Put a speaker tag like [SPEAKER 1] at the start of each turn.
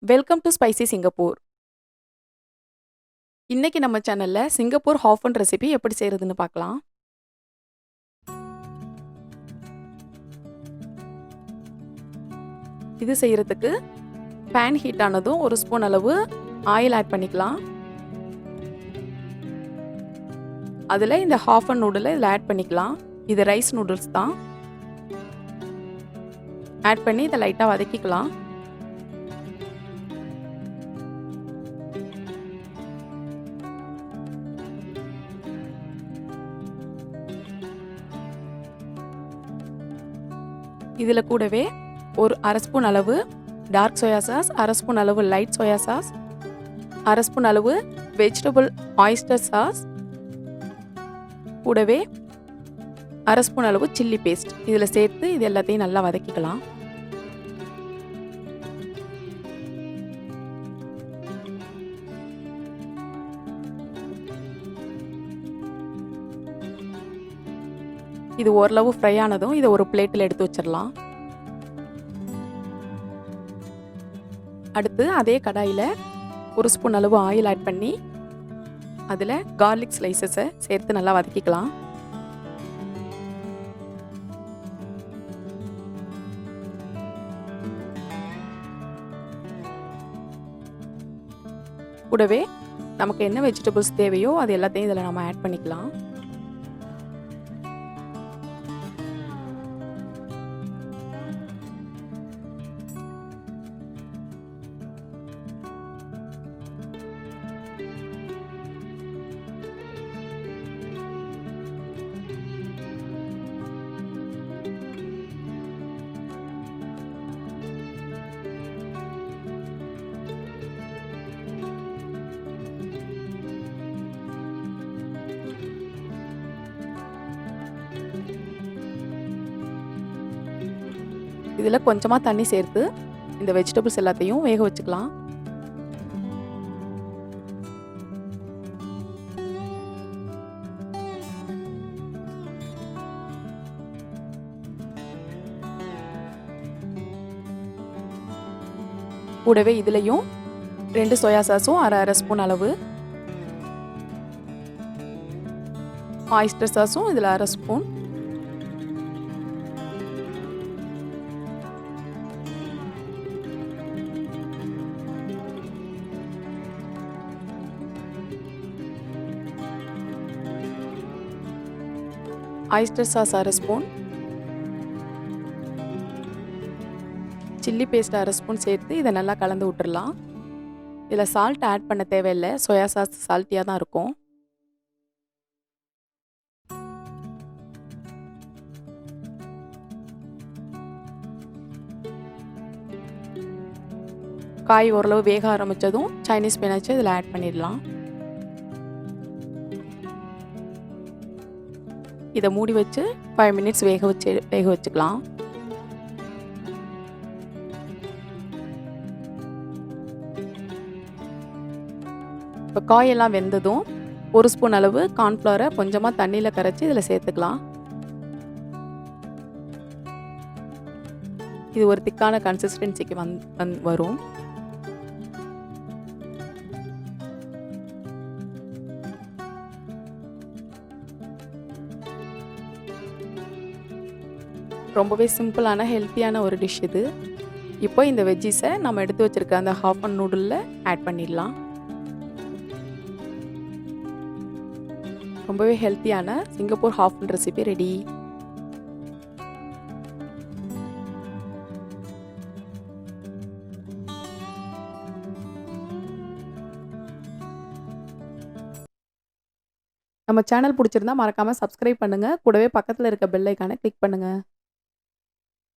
[SPEAKER 1] Welcome to spicy Singapore. இன்னைக்கு நம்ம சேனல்ல சிங்கப்பூர் ஹாஃப் அண்ட் ரெசிபி எப்படி செய்யறதுன்னு பார்க்கலாம். இது செய்யறதுக்கு பேன் ஹீட் ஆனதும் ஒரு ஸ்பூன் அளவு ஆயில் ஆட் பண்ணிக்கலாம். அதில் இந்த ஹாஃப் அண்ட் நூடுலை இதில் ஆட் பண்ணிக்கலாம். இது ரைஸ் நூடுல்ஸ் தான். ஆட் பண்ணி இதை லைட்டாக வதக்கிக்கலாம். இதில் கூடவே ஒரு அரை ஸ்பூன் அளவு டார்க் சோயா சாஸ், அரை ஸ்பூன் அளவு லைட் சோயா சாஸ், அரை ஸ்பூன் அளவு வெஜிடபிள் ஆயிஸ்டர் சாஸ், கூடவே அரை ஸ்பூன் அளவு சில்லி பேஸ்ட் இதில் சேர்த்து இது எல்லாத்தையும் நல்லா வதக்கிக்கலாம். இது ஓரளவு ஃப்ரை ஆனதும் இதை ஒரு பிளேட்டில் எடுத்து வச்சிடலாம். அடுத்து அதே கடாயில் ஒரு ஸ்பூன் அளவு ஆயில் ஆட் பண்ணி அதில் கார்லிக் ஸ்லைசஸை சேர்த்து நல்லா வதக்கிக்கலாம். கூடவே நமக்கு என்ன வெஜிடபிள்ஸ் தேவையோ அது எல்லாத்தையும் இதில் நம்ம ஆட் பண்ணிக்கலாம். இதில் கொஞ்சமாக தண்ணி சேர்த்து இந்த வெஜிடபிள்ஸ் எல்லாத்தையும் வேக வச்சுக்கலாம். கூடவே இதுலேயும் 2 சோயா சாஸும் அரை ஸ்பூன் அளவு, ஆயிஸ்டர் சாஸும் இதில் அரை ஸ்பூன், ஆயிஸ்டர் சாஸ் அரை ஸ்பூன், சில்லி பேஸ்ட் அரை ஸ்பூன் சேர்த்து இதை நல்லா கலந்து விட்டுடலாம். இதில் சால்ட் ஆட் பண்ண தேவையில்லை, சோயா சாஸ் சால்ட்டியாக தான் இருக்கும். காய் ஓரளவு வேக ஆரம்பித்ததும் சைனீஸ் ஸ்பினாச்சை இதில் ஆட் பண்ணிடலாம். இதை மூடி வச்சு 5 மினிட்ஸ் வேக வச்சுக்கலாம். இப்போ காயெல்லாம் வெந்ததும் ஒரு ஸ்பூன் அளவு கார்ன்ஃப்ளவரை கொஞ்சமாக தண்ணியில் கரைச்சி இதில் சேர்த்துக்கலாம். இது ஒரு திக்கான கன்சிஸ்டன்சிக்கு வரும். ரொம்பவே சிம்பிளான ஹெல்த்தியான ஒரு டிஷ் இது. இப்போ இந்த வெஜ்ஜீஸை நம்ம எடுத்து வச்சுருக்க அந்த ஹாஃப் அண்ட் நூடுலில் ஆட் பண்ணிடலாம். ரொம்பவே ஹெல்த்தியான Singapore half and recipe ready. நம்ம சேனல் பிடிச்சிருந்தா மறக்காமல் சப்ஸ்கிரைப் பண்ணுங்கள். கூடவே பக்கத்தில் இருக்க பெல் ஐக்கானை கிளிக் பண்ணுங்கள்.